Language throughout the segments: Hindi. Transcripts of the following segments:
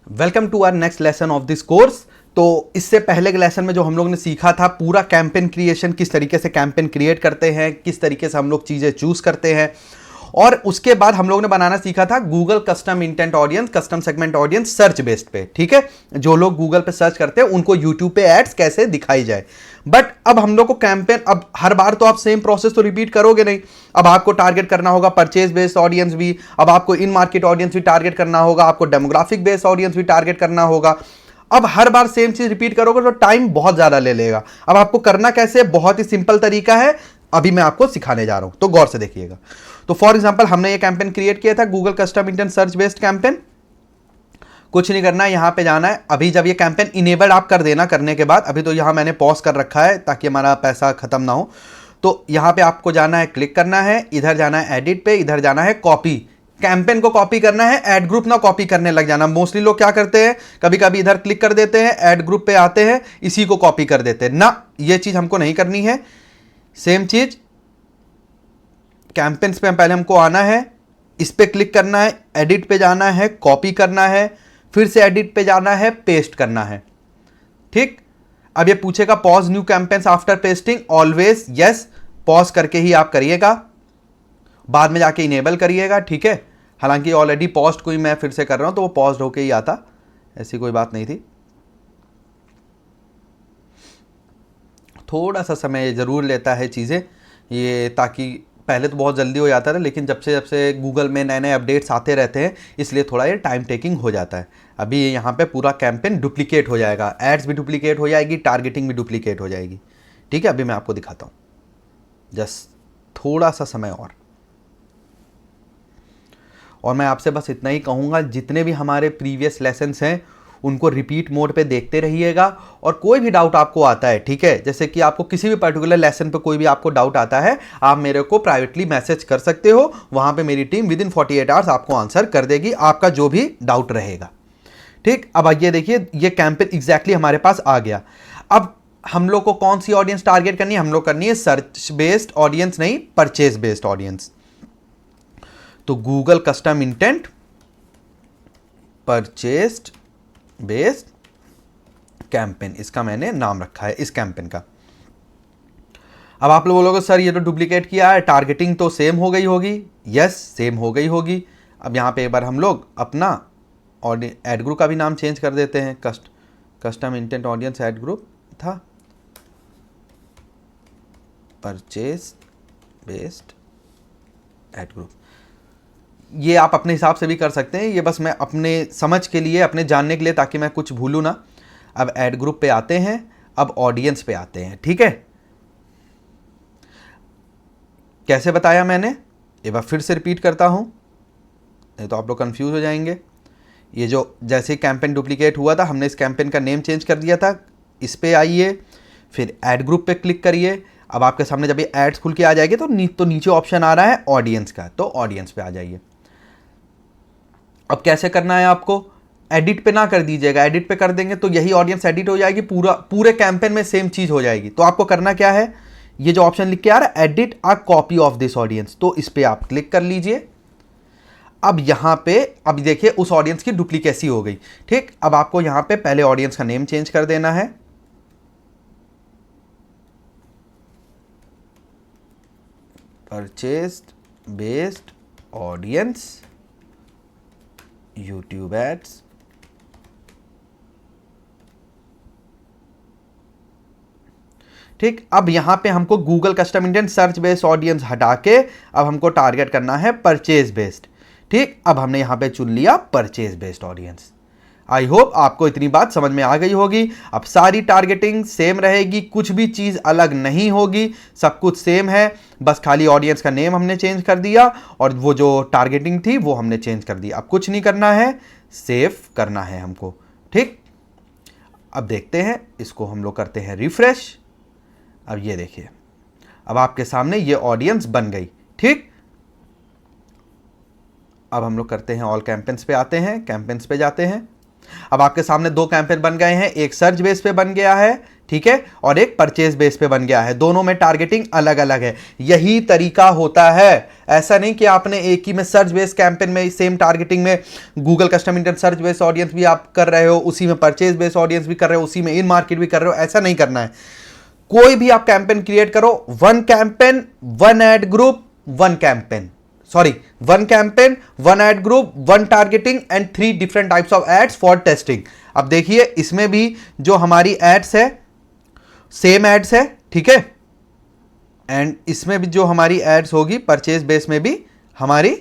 Welcome to our next lesson of this course. तो इससे पहले के लेसन में जो हम लोग ने सीखा था पूरा कैंपेन क्रिएशन, किस तरीके से कैंपेन क्रिएट करते हैं, किस तरीके से हम लोग चीज़ें चूज करते हैं, और उसके बाद हम लोग ने बनाना सीखा था Google custom intent audience, custom segment audience search based पे। ठीक है, जो लोग गूगल पे सर्च करते हैं उनको यूट्यूब पे एड्स कैसे दिखाई जाए। बट अब हम लोग को कैंपेन, अब हर बार तो आप सेम प्रोसेस तो रिपीट करोगे नहीं। अब आपको टारगेट करना होगा परचेज बेस्ड ऑडियंस भी, अब आपको इन मार्केट ऑडियंस भी टारगेट करना होगा, आपको डेमोग्राफिक बेस्ड ऑडियंस भी टारगेट करना होगा। अब हर बार सेम चीज रिपीट करोगे तो टाइम बहुत ज्यादा ले लेगा। अब आपको करना कैसे, बहुत ही सिंपल तरीका है, अभी मैं आपको सिखाने जा रहा हूं, तो गौर से देखिएगा। तो फॉर एग्जांपल हमने ये कैंपेन क्रिएट किया था Google custom intent search based campaign. कुछ नहीं करना है, यहां पे जाना है। अभी जब ये कैंपेन इनेबल्ड आप कर देना, करने के बाद अभी तो यहां मैंने पॉज कर रखा है ताकि हमारा पैसा खत्म ना हो। तो यहां पे आपको जाना है, क्लिक करना है, इधर जाना है एडिट पे, इधर जाना है कॉपी। कैंपेन को कॉपी करना है, ऐड ग्रुप ना कॉपी करने लग जाना। मोस्टली लोग क्या करते हैं, कभी कभी इधर क्लिक कर देते हैं, ऐड ग्रुप पे आते हैं, इसी को कॉपी कर देते हैं ना। ये चीज हमको नहीं करनी है। सेम चीज कैंपेन्स पे पहले हमको आना है, इस पे क्लिक करना है, एडिट पे जाना है, कॉपी करना है, फिर से एडिट पे जाना है, पेस्ट करना है। ठीक, अब ये पूछेगा pause new campaigns after pasting, always yes, pause करके ही आप करिएगा, बाद में जाके इनेबल करिएगा। ठीक है, हालांकि ऑलरेडी पॉज कोई मैं फिर से कर रहा हूं तो वो पॉज होके ही आता, ऐसी कोई बात नहीं थी। थोड़ा सा समय जरूर लेता है चीज़ें ये, ताकि पहले तो बहुत जल्दी हो जाता था, लेकिन जब से गूगल में नए नए अपडेट्स आते रहते हैं इसलिए थोड़ा ये टाइम टेकिंग हो जाता है। अभी यहाँ पे पूरा कैंपेन डुप्लीकेट हो जाएगा, एड्स भी डुप्लीकेट हो जाएगी, टारगेटिंग भी डुप्लीकेट हो जाएगी। ठीक है, अभी मैं आपको दिखाता हूँ, जस्ट थोड़ा सा समय और मैं आपसे बस इतना ही कहूँगा, जितने भी हमारे प्रीवियस लेसन्स हैं उनको रिपीट मोड पे देखते रहिएगा। और कोई भी डाउट आपको आता है, ठीक है, जैसे कि आपको किसी भी पर्टिकुलर लेसन पे कोई भी आपको डाउट आता है, आप मेरे को प्राइवेटली मैसेज कर सकते हो। वहां पे मेरी टीम विद इन 48 आवर्स आपको आंसर कर देगी, आपका जो भी डाउट रहेगा। ठीक, अब आइए देखिए, ये कैंपेन एग्जैक्टली हमारे पास आ गया। अब हम लोग को कौन सी ऑडियंस टारगेट करनी है, हम लोग करनी है सर्च बेस्ड ऑडियंस, नहीं परचेज बेस्ड ऑडियंस। तो Google custom intent purchased based campaign, इसका मैंने नाम रखा है इस कैंपेन का। अब आप लोग बोलोगे सर ये तो डुप्लीकेट किया है, टारगेटिंग तो सेम हो गई होगी। यस, सेम हो गई होगी। अब यहाँ पे एक बार हम लोग अपना और एड ग्रुप का भी नाम चेंज कर देते हैं, custom intent audience ad group था, परचेज बेस्ड एड ग्रुप। ये आप अपने हिसाब से भी कर सकते हैं, ये बस मैं अपने समझ के लिए, अपने जानने के लिए, ताकि मैं कुछ भूलूं ना। अब ऐड ग्रुप पे आते हैं, अब ऑडियंस पे आते हैं। ठीक है, कैसे बताया मैंने, एक बार फिर से रिपीट करता हूं, नहीं तो आप लोग कंफ्यूज हो जाएंगे। ये जो जैसे कैंपेन डुप्लीकेट हुआ था, हमने इस कैंपेन का नेम चेंज कर दिया था। इस पे आइए, फिर ऐड ग्रुप पे क्लिक करिए। अब आपके सामने जब ये एड्स खुल के आ जाएगी तो नीचे ऑप्शन आ रहा है ऑडियंस का, तो ऑडियंस पे आ जाइए। अब कैसे करना है आपको, एडिट पे ना कर दीजिएगा, एडिट पे कर देंगे तो यही ऑडियंस एडिट हो जाएगी, पूरे कैंपेन में सेम चीज हो जाएगी। तो आपको करना क्या है, ये जो ऑप्शन लिख के आ रहा है edit a copy of this audience, तो इस पे आप क्लिक कर लीजिए। अब यहां पे अब देखिए उस ऑडियंस की डुप्लीकेसी हो गई। ठीक, अब आपको यहां पे पहले ऑडियंस का नेम चेंज कर देना है, purchased based audience YouTube ads. ठीक, अब यहां पे हमको Google custom intent search based audience हटा के अब हमको टारगेट करना है परचेज बेस्ड। ठीक, अब हमने यहां पे चुन लिया purchase based audience. I hope आपको इतनी बात समझ में आ गई होगी। अब सारी टारगेटिंग सेम रहेगी, कुछ भी चीज अलग नहीं होगी, सब कुछ सेम है, बस खाली ऑडियंस का नेम हमने चेंज कर दिया और वो जो टारगेटिंग थी वो हमने चेंज कर दी। अब कुछ नहीं करना है, सेव करना है हमको। ठीक, अब देखते हैं, इसको हम लोग करते हैं रिफ्रेश। अब ये देखिए, अब आपके सामने ये ऑडियंस बन गई। ठीक, अब हम लोग करते हैं ऑल कैंपेन्स पे आते हैं, कैंपेन्स पे जाते हैं। अब आपके सामने दो कैंपेन बन गए हैं, एक सर्च बेस पे बन गया है, ठीक है, और एक परचेज बेस पे बन गया है। दोनों में टारगेटिंग अलग अलग है। यही तरीका होता है, ऐसा नहीं कि आपने एक ही में सर्च बेस कैंपेन में सेम टारगेटिंग में Google custom intent search base audience भी आप कर रहे हो, उसी में परचेज बेस ऑडियंस भी कर रहे हो, उसी में इन मार्केट भी कर रहे हो, ऐसा नहीं करना है। कोई भी आप कैंपेन क्रिएट करो, one campaign one ad group one campaign, sorry one campaign one ad group one targeting and 3 different types of ads for testing. अब देखिए इसमें भी जो हमारी एड्स है सेम एड्स है, ठीक है, एंड इसमें भी जो हमारी एड्स होगी परचेज बेस में भी हमारी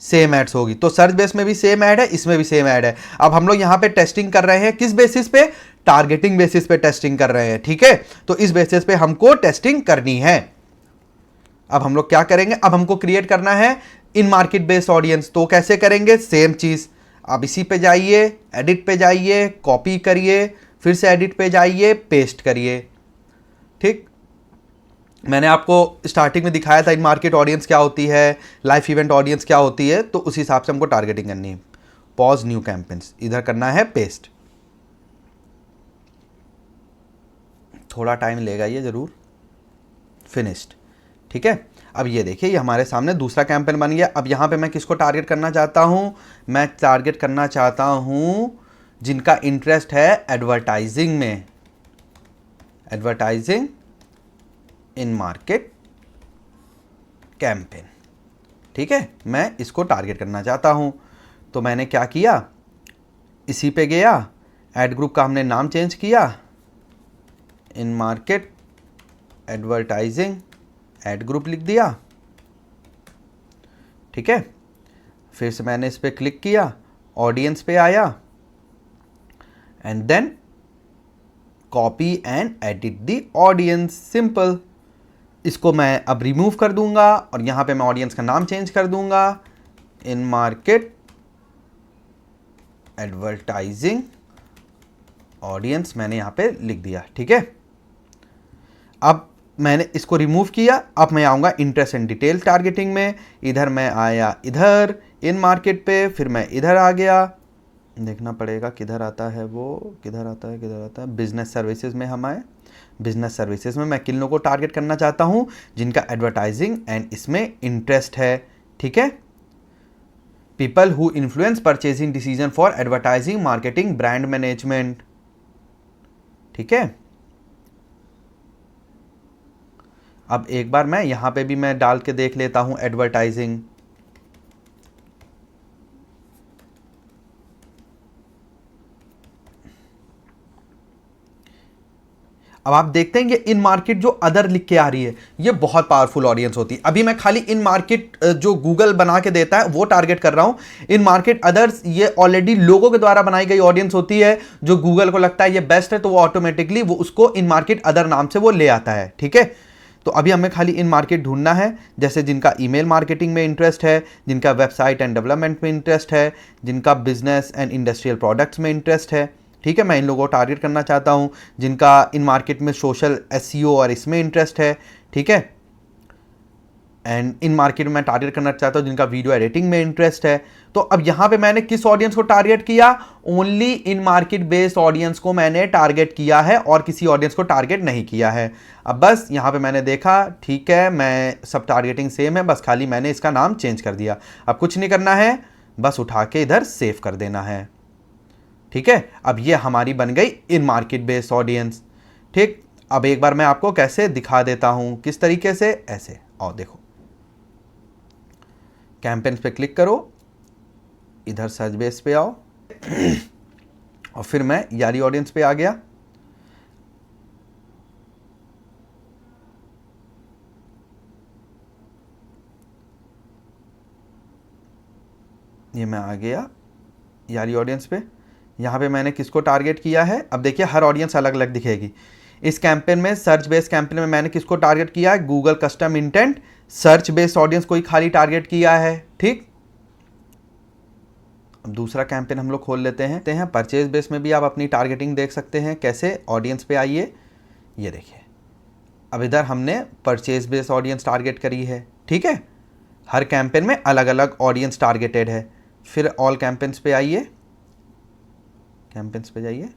सेम एड्स होगी। तो सर्च बेस में भी सेम ऐड है, इसमें भी सेम ऐड है। अब हम लोग यहां पे टेस्टिंग कर रहे हैं किस बेसिस पे, टारगेटिंग बेसिस पे टेस्टिंग कर रहे हैं, ठीक है। तो इस बेसिस पे हमको टेस्टिंग करनी है। अब हम लोग क्या करेंगे, अब हमको क्रिएट करना है इन मार्केट बेस्ड ऑडियंस। तो कैसे करेंगे, सेम चीज, अब इसी पे जाइए, एडिट पे जाइए, कॉपी करिए, फिर से एडिट पे जाइए, पेस्ट करिए, ठीक। मैंने आपको स्टार्टिंग में दिखाया था इन मार्केट ऑडियंस क्या होती है, लाइफ इवेंट ऑडियंस क्या होती है, तो उस हिसाब से हमको टारगेटिंग करनी है। पॉज न्यू कैंपेन्स, इधर करना है पेस्ट, थोड़ा टाइम लेगा ये जरूर, फिनिश्ड, ठीक है। अब ये देखिए ये हमारे सामने दूसरा कैंपेन बन गया। अब यहां पे मैं किसको टारगेट करना चाहता हूं, मैं टारगेट करना चाहता हूं जिनका इंटरेस्ट है एडवर्टाइजिंग में, एडवर्टाइजिंग इन मार्केट कैंपेन, ठीक है, मैं इसको टारगेट करना चाहता हूं। तो मैंने क्या किया, इसी पे गया, एड ग्रुप का हमने नाम चेंज किया, इन मार्केट एडवर्टाइजिंग एड ग्रुप लिख दिया, ठीक है। फिर से मैंने इस पे क्लिक किया, ऑडियंस पे आया, and then copy and edit the audience, simple. इसको मैं अब रिमूव कर दूंगा और यहां पे मैं ऑडियंस का नाम चेंज कर दूंगा, इन मार्केट एडवर्टाइजिंग ऑडियंस मैंने यहां पे लिख दिया, ठीक है। अब मैंने इसको रिमूव किया, अब मैं आऊंगा इंटरेस्ट एंड डिटेल टारगेटिंग में, इधर मैं आया, इधर इन मार्केट पे, फिर मैं इधर आ गया, देखना पड़ेगा किधर आता है वो, किधर आता है, किधर आता है, बिजनेस सर्विसेज में हम आए। बिजनेस सर्विसेज में मैं किन लोगों को टारगेट करना चाहता हूं, जिनका एडवर्टाइजिंग एंड इसमें इंटरेस्ट है, ठीक है। People who influence purchasing decision for advertising marketing brand management, ठीक है। अब एक बार मैं यहां पे भी मैं डाल के देख लेता हूं एडवर्टाइजिंग, अब आप देखते हैं ये इन मार्केट जो अदर लिख के आ रही है, ये बहुत पावरफुल ऑडियंस होती है। अभी मैं खाली इन मार्केट जो गूगल बना के देता है वो टारगेट कर रहा हूं। इन मार्केट अदर्स ये ऑलरेडी लोगों के द्वारा बनाई गई ऑडियंस होती है, जो गूगल को लगता है ये बेस्ट है, तो वो ऑटोमेटिकली वो उसको इन मार्केट अदर नाम से वो ले आता है, ठीक है। तो अभी हमें खाली इन मार्केट ढूंढना है, जैसे जिनका ईमेल मार्केटिंग में इंटरेस्ट है, जिनका वेबसाइट एंड डेवलपमेंट में इंटरेस्ट है, जिनका बिजनेस एंड इंडस्ट्रियल प्रोडक्ट्स में इंटरेस्ट है, ठीक है। मैं इन लोगों को टारगेट करना चाहता हूं जिनका इन मार्केट में सोशल एसईओ और इसमें इंटरेस्ट है, ठीक है। एंड इन मार्केट में मैं टारगेट करना चाहता हूं जिनका वीडियो एडिटिंग में इंटरेस्ट है। तो अब यहां पे मैंने किस ऑडियंस को टारगेट किया, only in market based audience को मैंने टारगेट किया है और किसी ऑडियंस को टारगेट नहीं किया है। अब बस यहां पे मैंने देखा, ठीक है, मैं सब टारगेटिंग सेम है, बस खाली मैंने इसका नाम चेंज कर दिया। अब कुछ नहीं करना है, बस उठा के इधर सेव कर देना है, ठीक है। अब ये हमारी बन गई इन मार्केट बेस्ड ऑडियंस, ठीक। अब एक बार मैं आपको कैसे दिखा देता हूं, किस तरीके से, ऐसे आओ देखो, कैंपेन्स पे क्लिक करो, इधर सर्च बेस पे आओ और फिर मैं यारी ऑडियंस पे आ गया। ये मैं आ गया यारी ऑडियंस पे, यहाँ पे मैंने किसको टारगेट किया है। अब देखिए हर ऑडियंस अलग अलग दिखेगी। इस कैंपेन में सर्च बेस्ड कैंपेन में मैंने किसको टारगेट किया है, Google custom intent search based audience को ही खाली टारगेट किया है, ठीक। अब दूसरा कैंपेन हम लोग खोल लेते हैं। परचेज बेस में भी आप अपनी टारगेटिंग देख सकते हैं कैसे, ऑडियंस पे आइए, ये देखिए अब इधर हमने परचेज बेस्ड ऑडियंस टारगेट करी है, ठीक है। हर कैंपेन में अलग अलग ऑडियंस टारगेटेड है। फिर ऑल कैंपेन्स पे आइए, कैंपेन्स पे जाइए।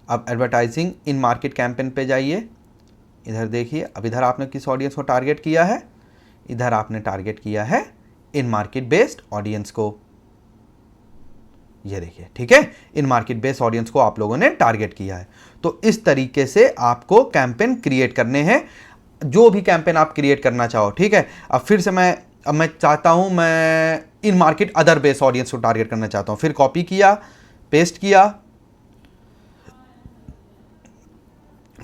अब एडवर्टाइजिंग इन मार्केट कैंपेन पे जाइए, इधर देखिए, अब इधर आपने किस ऑडियंस को टारगेट किया है, इधर आपने टारगेट किया है इन मार्केट बेस्ड ऑडियंस को, ये देखिए, ठीक है, इन मार्केट बेस्ड ऑडियंस को आप लोगों ने टारगेट किया है। तो इस तरीके से आपको कैंपेन क्रिएट करने हैं, जो भी कैंपेन आप क्रिएट करना चाहो, ठीक है। अब फिर से मैं चाहता हूं, मैं इन मार्केट अदर बेस्ड ऑडियंस को टारगेट करना चाहता हूं, फिर कॉपी किया, पेस्ट किया,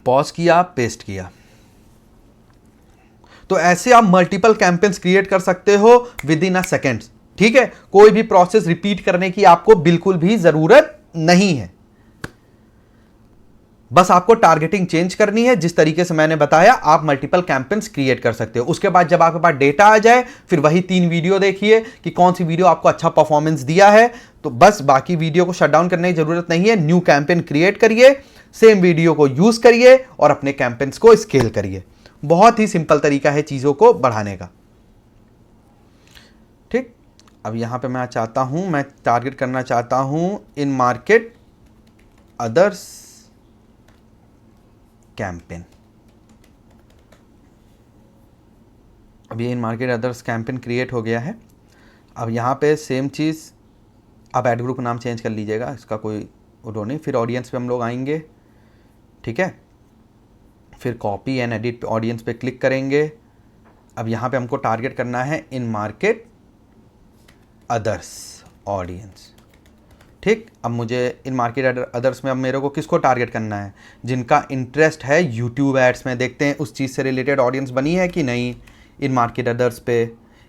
पॉज किया, पेस्ट किया। तो ऐसे आप मल्टीपल कैंपेन्स क्रिएट कर सकते हो विद इन अ सेकेंड्स, ठीक है। कोई भी प्रोसेस रिपीट करने की आपको बिल्कुल भी जरूरत नहीं है, बस आपको टारगेटिंग चेंज करनी है। जिस तरीके से मैंने बताया, आप मल्टीपल कैंपेन्स क्रिएट कर सकते हो। उसके बाद जब आपके पास डेटा आ जाए, फिर वही 3 वीडियो देखिए कि कौन सी वीडियो आपको अच्छा परफॉर्मेंस दिया है, तो बस बाकी वीडियो को शट डाउन करने की जरूरत नहीं है। न्यू कैंपेन क्रिएट करिए, सेम वीडियो को यूज करिए और अपने कैंपेन्स को स्केल करिए। बहुत ही सिंपल तरीका है चीजों को बढ़ाने का, ठीक। अब यहां पे मैं चाहता हूं, मैं टारगेट करना चाहता हूं इन मार्केट अदर्स कैंपेन। अब ये इन मार्केट अदर्स कैंपेन क्रिएट हो गया है। अब यहाँ पे सेम चीज़, आप ऐड ग्रुप नाम चेंज कर लीजिएगा, इसका कोई वो नहीं। फिर ऑडियंस पे हम लोग आएंगे, ठीक है, फिर कॉपी एंड एडिट ऑडियंस पे क्लिक करेंगे। अब यहाँ पे हमको टारगेट करना है इन मार्केट अदर्स ऑडियंस, ठीक। अब मुझे इन मार्केट अदर्स में अब मेरे को किसको टारगेट करना है, जिनका इंटरेस्ट है यूट्यूब एड्स में। देखते हैं उस चीज़ से रिलेटेड ऑडियंस बनी है कि नहीं इन मार्केट अदर्स पे।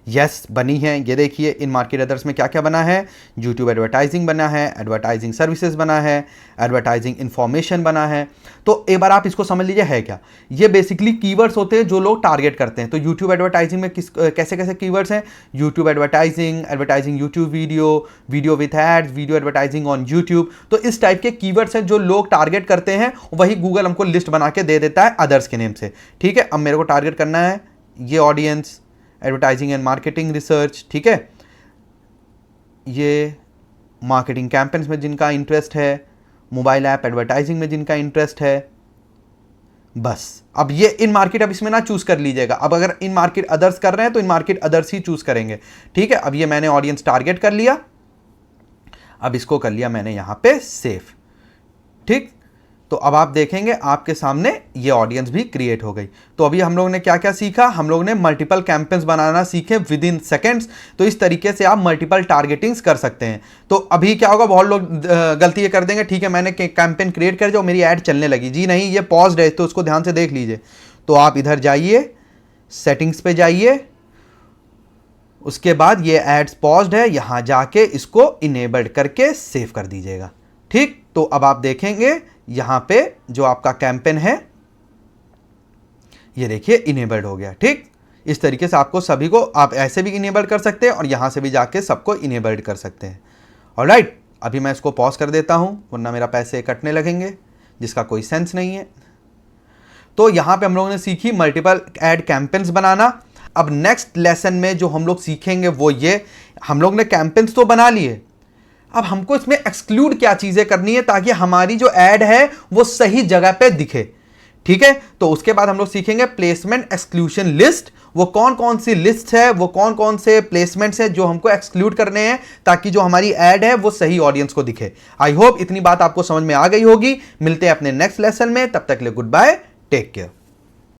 यस, बनी है। ये देखिए इन मार्केट अदर्स में क्या क्या बना है, यूट्यूब एडवर्टाइजिंग बना है, एडवर्टाइजिंग सर्विसेज बना है, एडवर्टाइजिंग इंफॉर्मेशन बना है। तो एक बार आप इसको समझ लीजिए है क्या, ये बेसिकली कीवर्ड्स होते हैं जो लोग टारगेट करते हैं। तो यूट्यूब एडवर्टाइजिंग में कैसे कैसे कीवर्ड्स हैं, YouTube advertising, advertising YouTube video, video with ads, video advertising on YouTube. तो इस टाइप के कीवर्ड्स हैं जो लोग टारगेट करते हैं, वही गूगल हमको लिस्ट बना के दे देता है अदर्स के नेम से, ठीक है। अब मेरे को टारगेट करना है ये audience, advertising and marketing research, ठीक है, ये मार्केटिंग कैंपेन्स में जिनका इंटरेस्ट है, मोबाइल ऐप एडवर्टाइजिंग में जिनका इंटरेस्ट है, बस। अब ये इन मार्केट, अब इसमें ना चूज कर लीजिएगा। अब अगर इन मार्केट अदर्स कर रहे हैं तो इन मार्केट अदर्स ही चूज करेंगे, ठीक है। अब ये मैंने ऑडियंस टारगेट कर लिया, अब इसको कर लिया मैंने यहां पे सेव, ठीक। तो अब आप देखेंगे आपके सामने ये ऑडियंस भी क्रिएट हो गई। तो अभी हम लोगों ने क्या क्या सीखा, हम लोगों ने मल्टीपल कैंपेन्स बनाना सीखे विद इन सेकेंड्स। तो इस तरीके से आप मल्टीपल टारगेटिंग्स कर सकते हैं। तो अभी क्या होगा, बहुत लोग गलती ये कर देंगे, ठीक है मैंने कैंपेन क्रिएट कर दिया, मेरी ऐड चलने लगी। जी नहीं, ये पॉज्ड है, तो उसको ध्यान से देख लीजिए। तो आप इधर जाइए, सेटिंग्स पे जाइए, उसके बाद ये एड्स पॉज्ड है, यहां जाके इसको इनेबल्ड करके सेव कर दीजिएगा, ठीक। तो अब आप देखेंगे यहां पे जो आपका कैंपेन है ये देखिए इनेबल्ड हो गया, ठीक। इस तरीके से आपको सभी को, आप ऐसे भी इनेबल्ड कर सकते हैं और यहां से भी जाके सबको इनेबल्ड कर सकते हैं। ऑलराइट, अभी मैं इसको पॉज कर देता हूं, वरना मेरा पैसे कटने लगेंगे, जिसका कोई सेंस नहीं है। तो यहां पे हम लोगों ने सीखी मल्टीपल एड कैंपेन्स बनाना। अब नेक्स्ट लेसन में जो हम लोग सीखेंगे वो ये, हम लोग ने कैंपेन्स तो बना लिए, अब हमको इसमें एक्सक्लूड क्या चीजें करनी है ताकि हमारी जो ऐड है वो सही जगह पे दिखे, ठीक है। तो उसके बाद हम लोग सीखेंगे प्लेसमेंट एक्सक्लूशन लिस्ट। वो कौन कौन सी लिस्ट है, वो कौन कौन से प्लेसमेंट्स हैं जो हमको एक्सक्लूड करने हैं ताकि जो हमारी ऐड है वो सही ऑडियंस को दिखे। आई होप इतनी बात आपको समझ में आ गई होगी। मिलते हैं अपने नेक्स्ट लेसन में, तब तक के लिए गुड बाय, टेक केयर।